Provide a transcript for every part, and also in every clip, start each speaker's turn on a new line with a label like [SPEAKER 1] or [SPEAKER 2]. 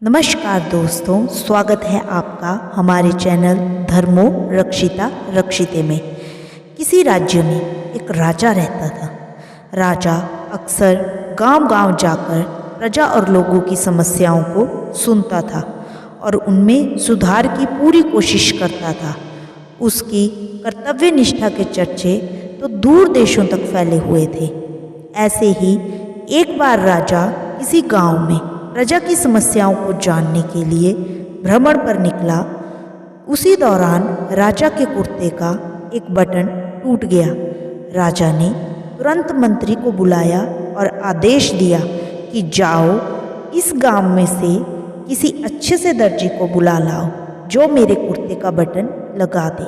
[SPEAKER 1] नमस्कार दोस्तों, स्वागत है आपका हमारे चैनल धर्मो रक्षिता रक्षिते में। किसी राज्य में एक राजा रहता था। राजा अक्सर गांव-गांव जाकर प्रजा और लोगों की समस्याओं को सुनता था और उनमें सुधार की पूरी कोशिश करता था। उसकी कर्तव्य निष्ठा के चर्चे तो दूर देशों तक फैले हुए थे। ऐसे ही एक बार राजा किसी गांव में प्रजा की समस्याओं को जानने के लिए भ्रमण पर निकला। उसी दौरान राजा के कुर्ते का एक बटन टूट गया। राजा ने तुरंत मंत्री को बुलाया और आदेश दिया कि जाओ इस गांव में से किसी अच्छे से दर्जी को बुला लाओ जो मेरे कुर्ते का बटन लगा दे।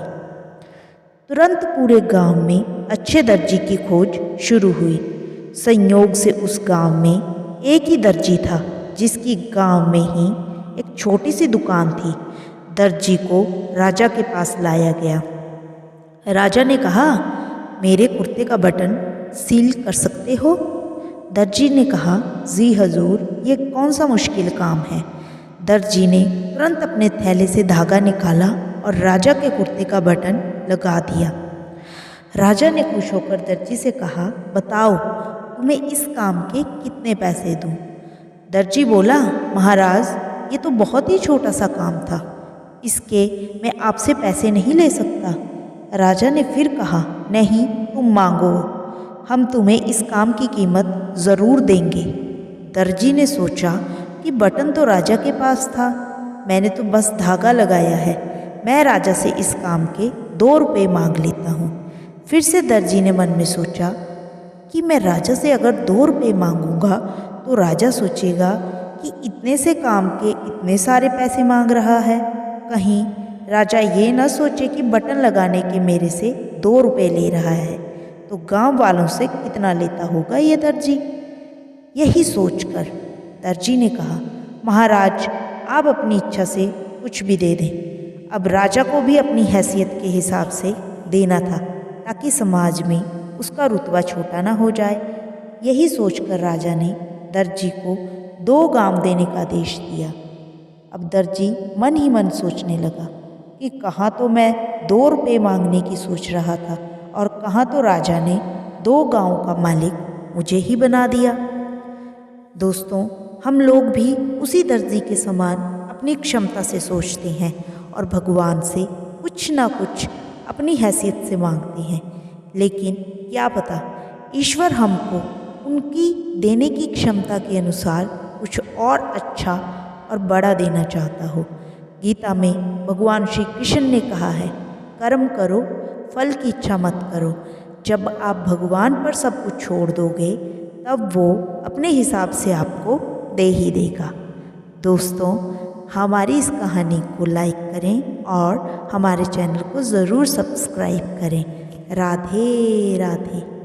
[SPEAKER 1] तुरंत पूरे गांव में अच्छे दर्जी की खोज शुरू हुई। संयोग से उस गांव में एक ही दर्जी था जिसकी गांव में ही एक छोटी सी दुकान थी। दर्जी को राजा के पास लाया गया। राजा ने कहा, मेरे कुर्ते का बटन सील कर सकते हो? दर्जी ने कहा, जी हजूर, ये कौन सा मुश्किल काम है। दर्जी ने तुरंत अपने थैले से धागा निकाला और राजा के कुर्ते का बटन लगा दिया। राजा ने खुश होकर दर्जी से कहा, बताओ तुम्हें इस काम के कितने पैसे दूं? दर्जी बोला, महाराज, ये तो बहुत ही छोटा सा काम था, इसके मैं आपसे पैसे नहीं ले सकता। राजा ने फिर कहा, नहीं, तुम मांगो, हम तुम्हें इस काम की कीमत ज़रूर देंगे। दर्जी ने सोचा कि बटन तो राजा के पास था, मैंने तो बस धागा लगाया है, मैं राजा से इस काम के 2 रुपये मांग लेता हूँ। फिर से दर्जी ने मन में सोचा कि मैं राजा से अगर 2 रुपये मांगूंगा तो राजा सोचेगा कि इतने से काम के इतने सारे पैसे मांग रहा है। कहीं राजा ये न सोचे कि बटन लगाने के मेरे से 2 रुपये ले रहा है तो गांव वालों से कितना लेता होगा ये दर्जी। यही सोचकर दर्जी ने कहा, महाराज, आप अपनी इच्छा से कुछ भी दे दें। अब राजा को भी अपनी हैसियत के हिसाब से देना था ताकि समाज में उसका रुतबा छोटा ना हो जाए। यही सोचकर राजा ने दर्जी को 2 गांव देने का आदेश दिया। अब दर्जी मन ही मन सोचने लगा कि कहाँ तो मैं 2 रुपये मांगने की सोच रहा था और कहाँ तो राजा ने 2 गांव का मालिक मुझे ही बना दिया। दोस्तों, हम लोग भी उसी दर्जी के समान अपनी क्षमता से सोचते हैं और भगवान से कुछ ना कुछ अपनी हैसियत से मांगते हैं, लेकिन क्या पता ईश्वर हमको उनकी देने की क्षमता के अनुसार कुछ और अच्छा और बड़ा देना चाहता हो। गीता में भगवान श्री कृष्ण ने कहा है, कर्म करो, फल की इच्छा मत करो। जब आप भगवान पर सब कुछ छोड़ दोगे तब वो अपने हिसाब से आपको दे ही देगा। दोस्तों, हमारी इस कहानी को लाइक करें और हमारे चैनल को ज़रूर सब्सक्राइब करें। राधे राधे।